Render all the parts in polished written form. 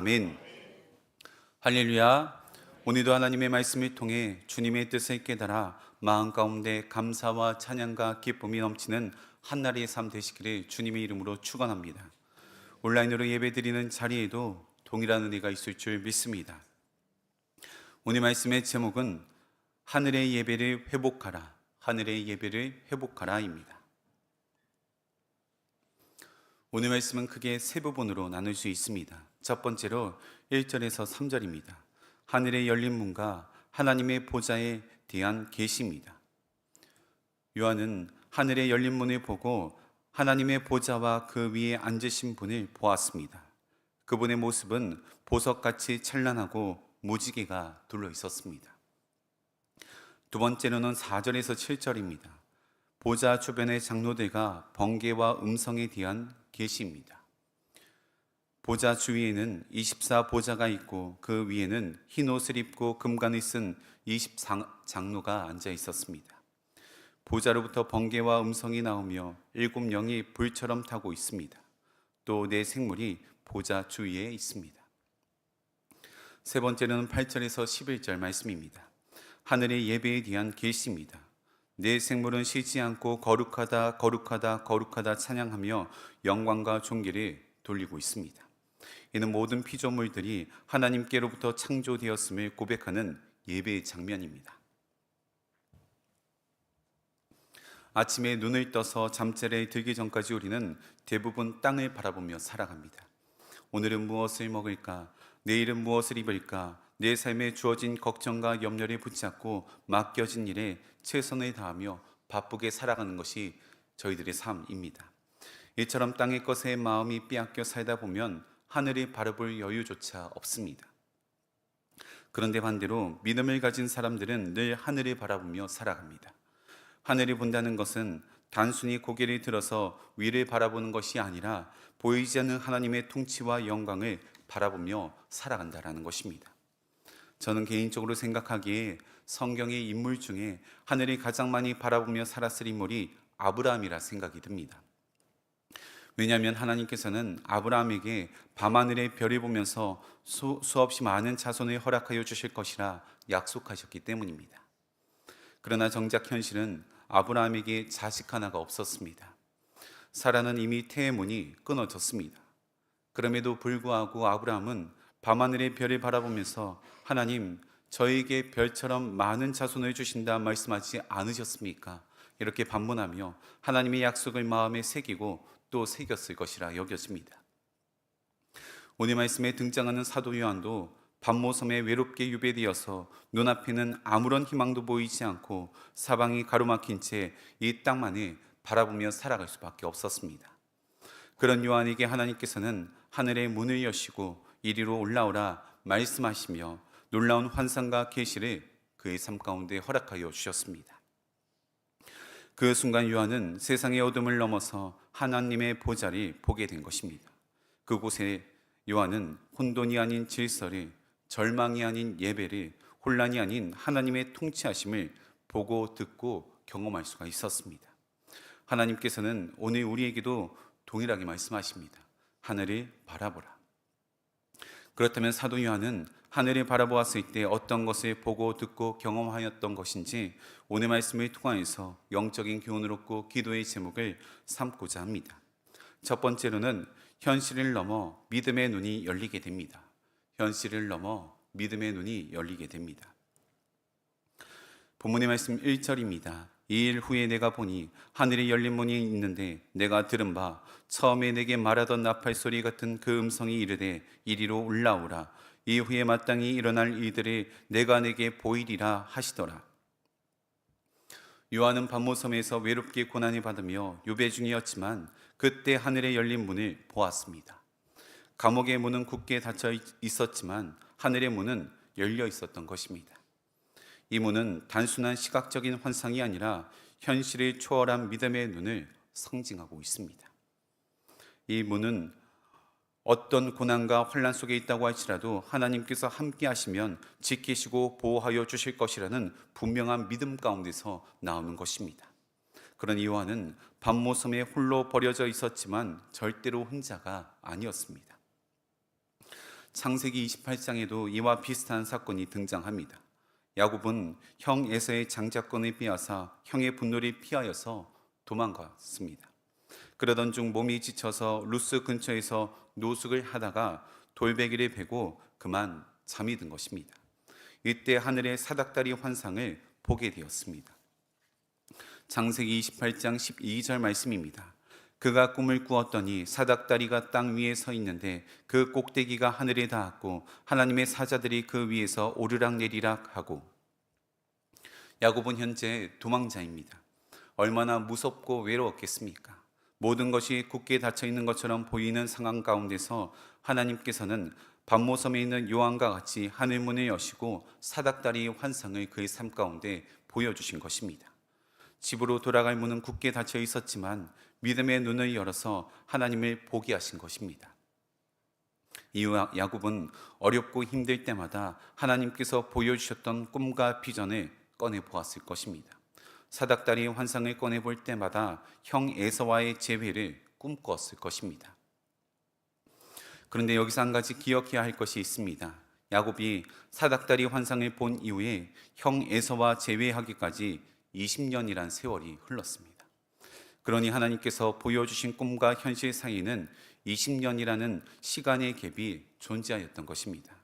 아멘. 할렐루야. 오늘도 하나님의 말씀을 통해 주님의 뜻을 깨달아 마음 가운데 감사와 찬양과 기쁨이 넘치는 한나라의 삶 되시기를 주님의 이름으로 축원합니다. 온라인으로 예배드리는 자리에도 동일한 은혜가 있을 줄 믿습니다. 오늘 말씀의 제목은 하늘의 예배를 회복하라, 하늘의 예배를 회복하라입니다. 오늘 말씀은 크게 세 부분으로 나눌 수 있습니다. 첫 번째로 1절에서 3절입니다. 하늘의 열린 문과 하나님의 보좌에 대한 계시입니다. 요한은 하늘의 열린 문을 보고 하나님의 보좌와 그 위에 앉으신 분을 보았습니다. 그분의 모습은 보석같이 찬란하고 무지개가 둘러 있었습니다. 두 번째로는 4절에서 7절입니다. 보좌 주변의 장로들과 번개와 음성에 대한 계시입니다. 보좌 주위에는 24보좌가 있고 그 위에는 흰 옷을 입고 금관을 쓴 20장로가 앉아 있었습니다. 보좌로부터 번개와 음성이 나오며 7영이 불처럼 타고 있습니다. 또 4생물이 보좌 주위에 있습니다. 세 번째는 8절에서 11절 말씀입니다. 하늘의 예배에 대한 계시입니다. 4생물은 쉬지 않고 거룩하다 거룩하다 거룩하다 찬양하며 영광과 존귀를 돌리고 있습니다. 이는 모든 피조물들이 하나님께로부터 창조되었음을 고백하는 예배의 장면입니다. 아침에 눈을 떠서 잠자리에 들기 전까지 우리는 대부분 땅을 바라보며 살아갑니다. 오늘은 무엇을 먹을까? 내일은 무엇을 입을까? 내 삶에 주어진 걱정과 염려를 붙잡고 맡겨진 일에 최선을 다하며 바쁘게 살아가는 것이 저희들의 삶입니다. 이처럼 땅의 것에 마음이 빼앗겨 살다 보면 하늘을 바라볼 여유조차 없습니다. 그런데 반대로 믿음을 가진 사람들은 늘 하늘을 바라보며 살아갑니다. 하늘을 본다는 것은 단순히 고개를 들어서 위를 바라보는 것이 아니라 보이지 않는 하나님의 통치와 영광을 바라보며 살아간다는 것입니다. 저는 개인적으로 생각하기에 성경의 인물 중에 하늘을 가장 많이 바라보며 살았을 인물이 아브라함이라 생각이 듭니다. 왜냐하면 하나님께서는 아브라함에게 밤하늘의 별을 보면서 수없이 많은 자손을 허락하여 주실 것이라 약속하셨기 때문입니다. 그러나 정작 현실은 아브라함에게 자식 하나가 없었습니다. 사라는 이미 태의 문이 끊어졌습니다. 그럼에도 불구하고 아브라함은 밤하늘의 별을 바라보면서 하나님, 저에게 별처럼 많은 자손을 주신다 말씀하지 않으셨습니까? 이렇게 반문하며 하나님의 약속을 마음에 새기고 또 새겼을 것이라 여겨집니다. 오늘 말씀에 등장하는 사도 요한도 반모섬에 외롭게 유배되어서 눈앞에는 아무런 희망도 보이지 않고 사방이 가로막힌 채 이 땅만을 바라보며 살아갈 수밖에 없었습니다. 그런 요한에게 하나님께서는 하늘의 문을 여시고 이리로 올라오라 말씀하시며 놀라운 환상과 계시를 그의 삶 가운데 허락하여 주셨습니다. 그 순간 요한은 세상의 어둠을 넘어서 하나님의 보좌를 보게 된 것입니다. 그곳에 요한은 혼돈이 아닌 질서를, 절망이 아닌 예배를, 혼란이 아닌 하나님의 통치하심을 보고 듣고 경험할 수가 있었습니다. 하나님께서는 오늘 우리에게도 동일하게 말씀하십니다. 하늘을 바라보라. 그렇다면 사도 요한은 하늘을 바라보았을 때 어떤 것을 보고 듣고 경험하였던 것인지 오늘 말씀을 통하여서 영적인 교훈을 얻고 기도의 제목을 삼고자 합니다. 첫 번째로는 현실을 넘어 믿음의 눈이 열리게 됩니다. 현실을 넘어 믿음의 눈이 열리게 됩니다. 본문의 말씀 1절입니다. 2일 후에 내가 보니 하늘에 열린 문이 있는데 내가 들은 바 처음에 내게 말하던 나팔 소리 같은 그 음성이 이르되 이리로 올라오라. 이후에 마땅히 일어날 일들을 내가 내게 보이리라 하시더라. 요한은 반모섬에서 외롭게 고난을 받으며 유배 중이었지만 그때 하늘에 열린 문을 보았습니다. 감옥의 문은 굳게 닫혀 있었지만 하늘의 문은 열려 있었던 것입니다. 이 문은 단순한 시각적인 환상이 아니라 현실을 초월한 믿음의 눈을 상징하고 있습니다. 이 문은 어떤 고난과 환난 속에 있다고 할지라도 하나님께서 함께 하시면 지키시고 보호하여 주실 것이라는 분명한 믿음 가운데서 나오는 것입니다. 그런 요한은 반모섬에 홀로 버려져 있었지만 절대로 혼자가 아니었습니다. 창세기 28장에도 이와 비슷한 사건이 등장합니다. 야곱은 형 에서의 장자권을 빼앗아 형의 분노를 피하여서 도망갔습니다. 그러던 중 몸이 지쳐서 루스 근처에서 노숙을 하다가 돌베개를 베고 그만 잠이 든 것입니다. 이때 하늘의 사닥다리 환상을 보게 되었습니다. 창세기 28장 12절 말씀입니다. 그가 꿈을 꾸었더니 사닥다리가 땅 위에 서 있는데 그 꼭대기가 하늘에 닿았고 하나님의 사자들이 그 위에서 오르락내리락 하고. 야곱은 현재 도망자입니다. 얼마나 무섭고 외로웠겠습니까? 모든 것이 굳게 닫혀 있는 것처럼 보이는 상황 가운데서 하나님께서는 반모섬에 있는 요한과 같이 하늘문을 여시고 사닥다리의 환상을 그의 삶 가운데 보여주신 것입니다. 집으로 돌아갈 문은 굳게 닫혀 있었지만 믿음의 눈을 열어서 하나님을 보게 하신 것입니다. 이후 야곱은 어렵고 힘들 때마다 하나님께서 보여주셨던 꿈과 비전을 꺼내 보았을 것입니다. 사닥다리의 환상을 꺼내 볼 때마다 형 에서와의 재회를 꿈꾸었을 것입니다. 그런데 여기서 한 가지 기억해야 할 것이 있습니다. 야곱이 사닥다리 환상을 본 이후에 형 에서와 재회하기까지 20년이란 세월이 흘렀습니다. 그러니 하나님께서 보여주신 꿈과 현실 사이에는 20년이라는 시간의 갭이 존재하였던 것입니다.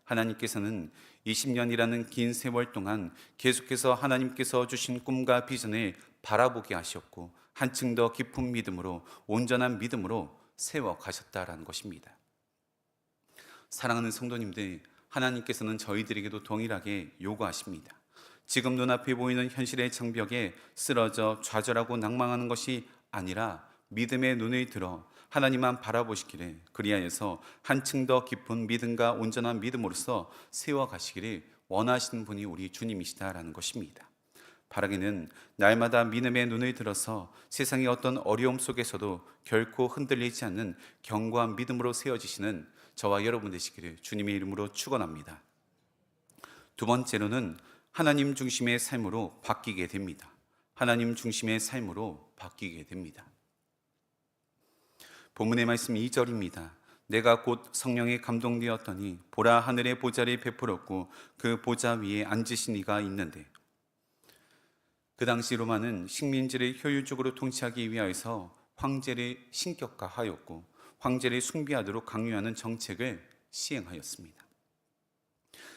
하나님께서는 20년이라는 긴 세월 동안 계속해서 하나님께서 주신 꿈과 비전을 바라보게 하셨고 한층 더 깊은 믿음으로, 온전한 믿음으로 세워가셨다라는 것입니다. 사랑하는 성도님들, 하나님께서는 저희들에게도 동일하게 요구하십니다. 지금 눈앞에 보이는 현실의 장벽에 쓰러져 좌절하고 낭망하는 것이 아니라 믿음의 눈을 들어 하나님만 바라보시기를, 그리하여서 한층 더 깊은 믿음과 온전한 믿음으로써 세워가시기를 원하시는 분이 우리 주님이시다라는 것입니다. 바라기는 날마다 믿음의 눈을 들어서 세상의 어떤 어려움 속에서도 결코 흔들리지 않는 견고한 믿음으로 세워지시는 저와 여러분 되시기를 주님의 이름으로 축원합니다. 두 번째로는 하나님 중심의 삶으로 바뀌게 됩니다. 하나님 중심의 삶으로 바뀌게 됩니다. 본문의 말씀 2절입니다. 내가 곧 성령에 감동되었더니 보라 하늘의 보좌를 베풀었고 그 보좌 위에 앉으신 이가 있는데. 그 당시 로마는 식민지를 효율적으로 통치하기 위하여서 황제를 신격화하였고 황제를 숭배하도록 강요하는 정책을 시행하였습니다.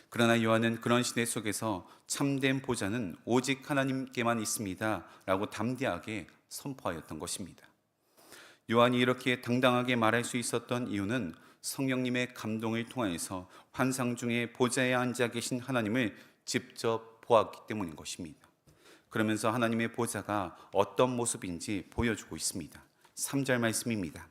그러나 요한은 그런 시대 속에서 참된 보좌는 오직 하나님께만 있습니다 라고 담대하게 선포하였던 것입니다. 요한이 이렇게 당당하게 말할 수 있었던 이유는 성령님의 감동을 통하여서 환상 중에 보좌에 앉아 계신 하나님을 직접 보았기 때문인 것입니다. 그러면서 하나님의 보좌가 어떤 모습인지 보여주고 있습니다. 3절 말씀입니다.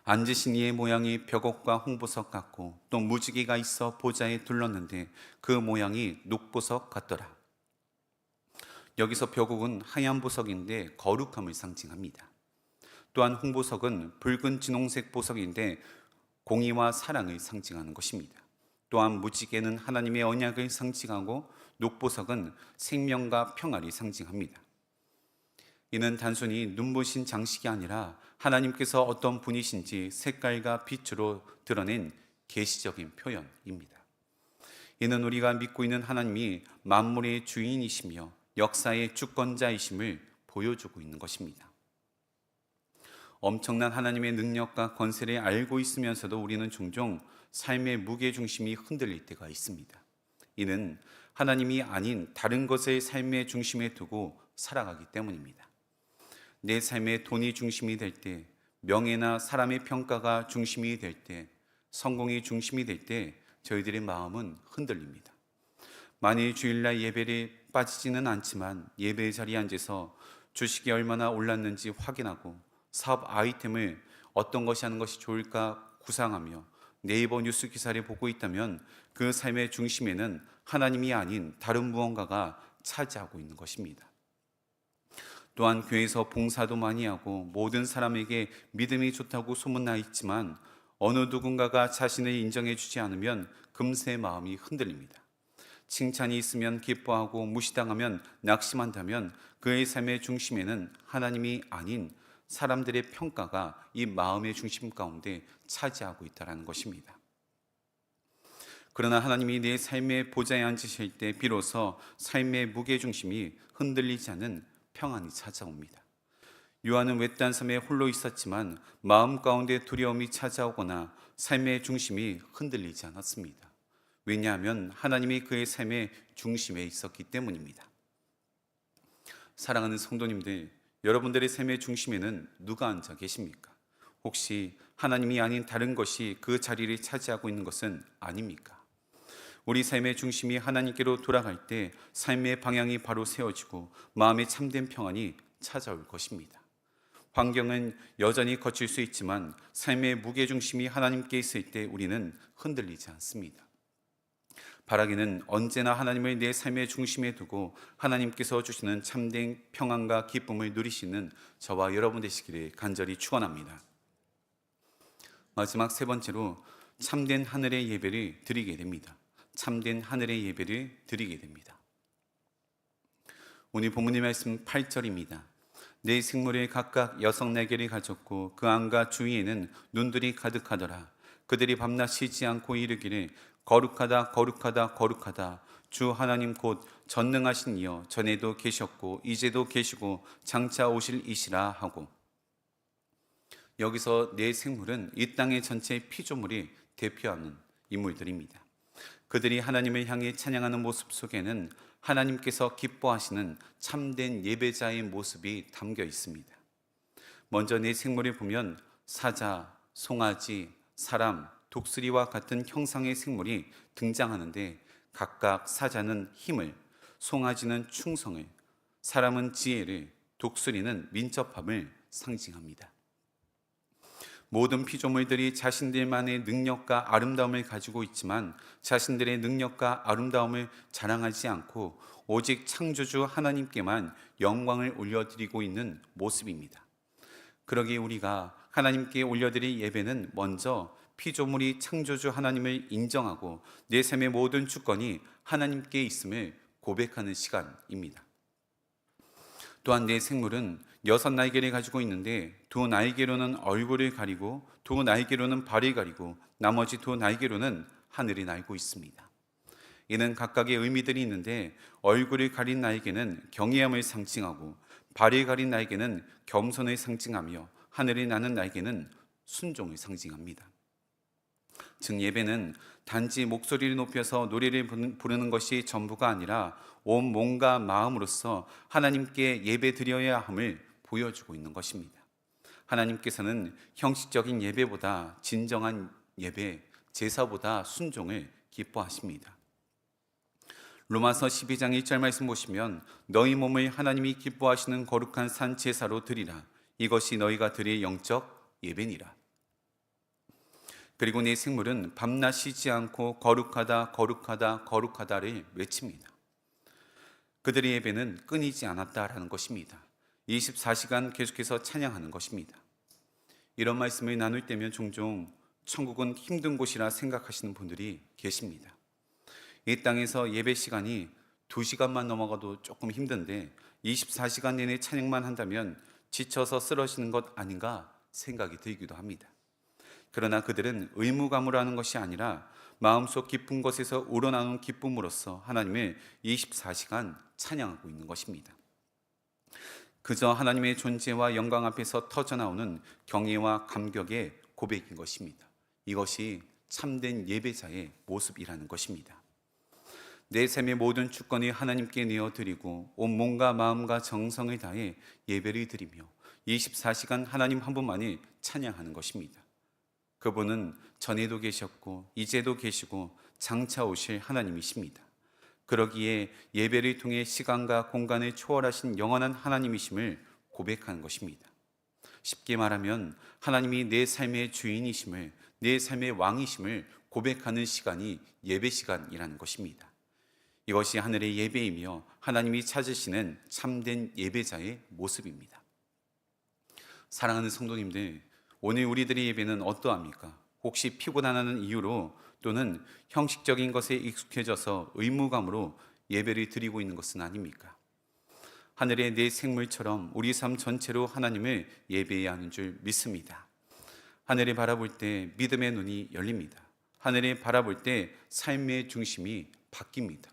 앉으신 이의 모양이 벽옥과 홍보석 같고 또 무지개가 있어 보좌에 둘렀는데 그 모양이 녹보석 같더라. 여기서 벽옥은 하얀 보석인데 거룩함을 상징합니다. 또한 홍보석은 붉은 진홍색 보석인데 공의와 사랑을 상징하는 것입니다. 또한 무지개는 하나님의 언약을 상징하고 녹보석은 생명과 평화를 상징합니다. 이는 단순히 눈부신 장식이 아니라 하나님께서 어떤 분이신지 색깔과 빛으로 드러낸 계시적인 표현입니다. 이는 우리가 믿고 있는 하나님이 만물의 주인이시며 역사의 주권자이심을 보여주고 있는 것입니다. 엄청난 하나님의 능력과 권세를 알고 있으면서도 우리는 종종 삶의 무게중심이 흔들릴 때가 있습니다. 이는 하나님이 아닌 다른 것을 삶의 중심에 두고 살아가기 때문입니다. 내 삶의 돈이 중심이 될 때, 명예나 사람의 평가가 중심이 될 때, 성공이 중심이 될 때 저희들의 마음은 흔들립니다. 만일 주일날 예배를 빠지지는 않지만 예배 자리에 앉아서 주식이 얼마나 올랐는지 확인하고 사업 아이템을 어떤 것이 하는 것이 좋을까 구상하며 네이버 뉴스 기사를 보고 있다면 그 삶의 중심에는 하나님이 아닌 다른 무언가가 차지하고 있는 것입니다. 또한 교회에서 봉사도 많이 하고 모든 사람에게 믿음이 좋다고 소문나 있지만 어느 누군가가 자신을 인정해 주지 않으면 금세 마음이 흔들립니다. 칭찬이 있으면 기뻐하고 무시당하면 낙심한다면 그의 삶의 중심에는 하나님이 아닌 사람들의 평가가 이 마음의 중심 가운데 차지하고 있다는 것입니다. 그러나 하나님이 내 삶의 보좌에 앉으실 때 비로소 삶의 무게중심이 흔들리지 않은 평안이 찾아옵니다. 요한은 외딴 섬에 홀로 있었지만 마음 가운데 두려움이 찾아오거나 삶의 중심이 흔들리지 않았습니다. 왜냐하면 하나님이 그의 삶의 중심에 있었기 때문입니다. 사랑하는 성도님들, 여러분들의 삶의 중심에는 누가 앉아 계십니까? 혹시 하나님이 아닌 다른 것이 그 자리를 차지하고 있는 것은 아닙니까? 우리 삶의 중심이 하나님께로 돌아갈 때 삶의 방향이 바로 세워지고 마음의 참된 평안이 찾아올 것입니다. 환경은 여전히 거칠 수 있지만 삶의 무게중심이 하나님께 있을 때 우리는 흔들리지 않습니다. 바라기는 언제나 하나님을 내 삶의 중심에 두고 하나님께서 주시는 참된 평안과 기쁨을 누리시는 저와 여러분 되시기를 간절히 축원합니다. 마지막 세 번째로 참된 하늘의 예배를 드리게 됩니다. 참된 하늘의 예배를 드리게 됩니다. 오늘 본문의 말씀 8절입니다. 네 생물에 각각 여섯 날개를 가졌고 그 안과 주위에는 눈들이 가득하더라. 그들이 밤낮 쉬지 않고 이르기를 거룩하다 거룩하다 거룩하다 주 하나님 곧 전능하신 이여 전에도 계셨고 이제도 계시고 장차 오실 이시라 하고, 여기서 네 생물은 이 땅의 전체 피조물이 대표하는 인물들입니다. 그들이 하나님을 향해 찬양하는 모습 속에는 하나님께서 기뻐하시는 참된 예배자의 모습이 담겨 있습니다. 먼저 네 생물을 보면 사자, 송아지, 사람, 독수리와 같은 형상의 생물이 등장하는데 각각 사자는 힘을, 송아지는 충성을, 사람은 지혜를, 독수리는 민첩함을 상징합니다. 모든 피조물들이 자신들만의 능력과 아름다움을 가지고 있지만 자신들의 능력과 아름다움을 자랑하지 않고 오직 창조주 하나님께만 영광을 올려드리고 있는 모습입니다. 그러기에 우리가 하나님께 올려드릴 예배는 먼저 피조물이 창조주 하나님을 인정하고 내 삶의 모든 주권이 하나님께 있음을 고백하는 시간입니다. 또한 내 생물은 여섯 날개를 가지고 있는데 두 날개로는 얼굴을 가리고 두 날개로는 발을 가리고 나머지 두 날개로는 하늘이 날고 있습니다. 이는 각각의 의미들이 있는데 얼굴을 가린 날개는 경외함을 상징하고 발을 가린 날개는 겸손을 상징하며 하늘이 나는 날개는 순종을 상징합니다. 즉 예배는 단지 목소리를 높여서 노래를 부르는 것이 전부가 아니라 온 몸과 마음으로써 하나님께 예배 드려야 함을 보여주고 있는 것입니다. 하나님께서는 형식적인 예배보다 진정한 예배, 제사보다 순종을 기뻐하십니다. 로마서 12장 1절 말씀 보시면 너희 몸을 하나님이 기뻐하시는 거룩한 산 제사로 드리라. 이것이 너희가 드릴 영적 예배니라. 그리고 네 생물은 밤낮 쉬지 않고 거룩하다 거룩하다 거룩하다를 외칩니다. 그들의 예배는 끊이지 않았다라는 것입니다. 24시간 계속해서 찬양하는 것입니다. 이런 말씀을 나눌 때면 종종 천국은 힘든 곳이라 생각하시는 분들이 계십니다. 이 땅에서 예배 시간이 2시간만 넘어가도 조금 힘든데 24시간 내내 찬양만 한다면 지쳐서 쓰러지는 것 아닌가 생각이 들기도 합니다. 그러나 그들은 의무감으로 하는 것이 아니라 마음속 깊은 곳에서 우러나오는 기쁨으로써 하나님을 24시간 찬양하고 있는 것입니다. 그저 하나님의 존재와 영광 앞에서 터져나오는 경외와 감격의 고백인 것입니다. 이것이 참된 예배자의 모습이라는 것입니다. 내 삶의 모든 주권이 하나님께 내어드리고 온 몸과 마음과 정성을 다해 예배를 드리며 24시간 하나님 한 분만을 찬양하는 것입니다. 그분은 전에도 계셨고 이제도 계시고 장차 오실 하나님이십니다. 그러기에 예배를 통해 시간과 공간을 초월하신 영원한 하나님이심을 고백하는 것입니다. 쉽게 말하면 하나님이 내 삶의 주인이심을, 내 삶의 왕이심을 고백하는 시간이 예배 시간이라는 것입니다. 이것이 하늘의 예배이며 하나님이 찾으시는 참된 예배자의 모습입니다. 사랑하는 성도님들, 오늘 우리들의 예배는 어떠합니까? 혹시 피곤하다는 이유로 또는 형식적인 것에 익숙해져서 의무감으로 예배를 드리고 있는 것은 아닙니까? 하늘의 내 생물처럼 우리 삶 전체로 하나님을 예배해야 하는 줄 믿습니다. 하늘을 바라볼 때 믿음의 눈이 열립니다. 하늘을 바라볼 때 삶의 중심이 바뀝니다.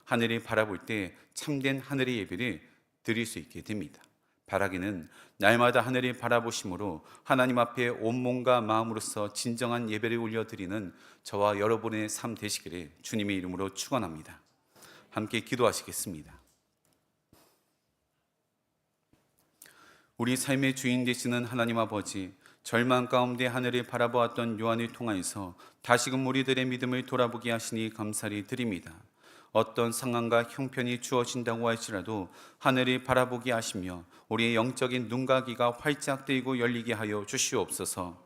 하늘을 바라볼 때 참된 하늘의 예배를 드릴 수 있게 됩니다. 바라기는 날마다 하늘을 바라보심으로 하나님 앞에 온몸과 마음으로써 진정한 예배를 올려드리는 저와 여러분의 삶 되시기를 주님의 이름으로 축원합니다. 함께 기도하시겠습니다. 우리 삶의 주인 되시는 하나님 아버지, 절망 가운데 하늘을 바라보았던 요한을 통하여서 다시금 우리들의 믿음을 돌아보게 하시니 감사를 드립니다. 어떤 상황과 형편이 주어진다고 할지라도 하늘을 바라보게 하시며 우리의 영적인 눈과 귀가 활짝 뜨이고 열리게 하여 주시옵소서.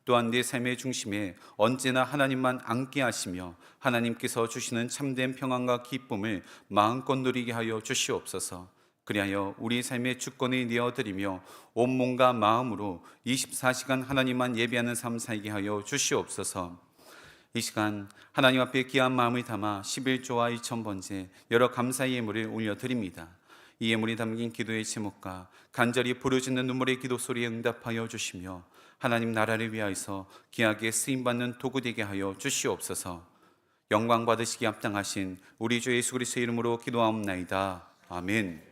또한 내 삶의 중심에 언제나 하나님만 앉게 하시며 하나님께서 주시는 참된 평안과 기쁨을 마음껏 누리게 하여 주시옵소서. 그리하여 우리 삶의 주권을 내어드리며 온몸과 마음으로 24시간 하나님만 예배하는 삶 살게 하여 주시옵소서. 이 시간 하나님 앞에 귀한 마음을 담아 11조와 2,000번째 여러 감사의 예물을 올려드립니다. 이 예물이 담긴 기도의 제목과 간절히 부르짖는 눈물의 기도 소리에 응답하여 주시며 하나님 나라를 위하여서 귀하게 쓰임받는 도구 되게 하여 주시옵소서. 영광 받으시기 합당하신 우리 주 예수 그리스도의 이름으로 기도하옵나이다. 아멘.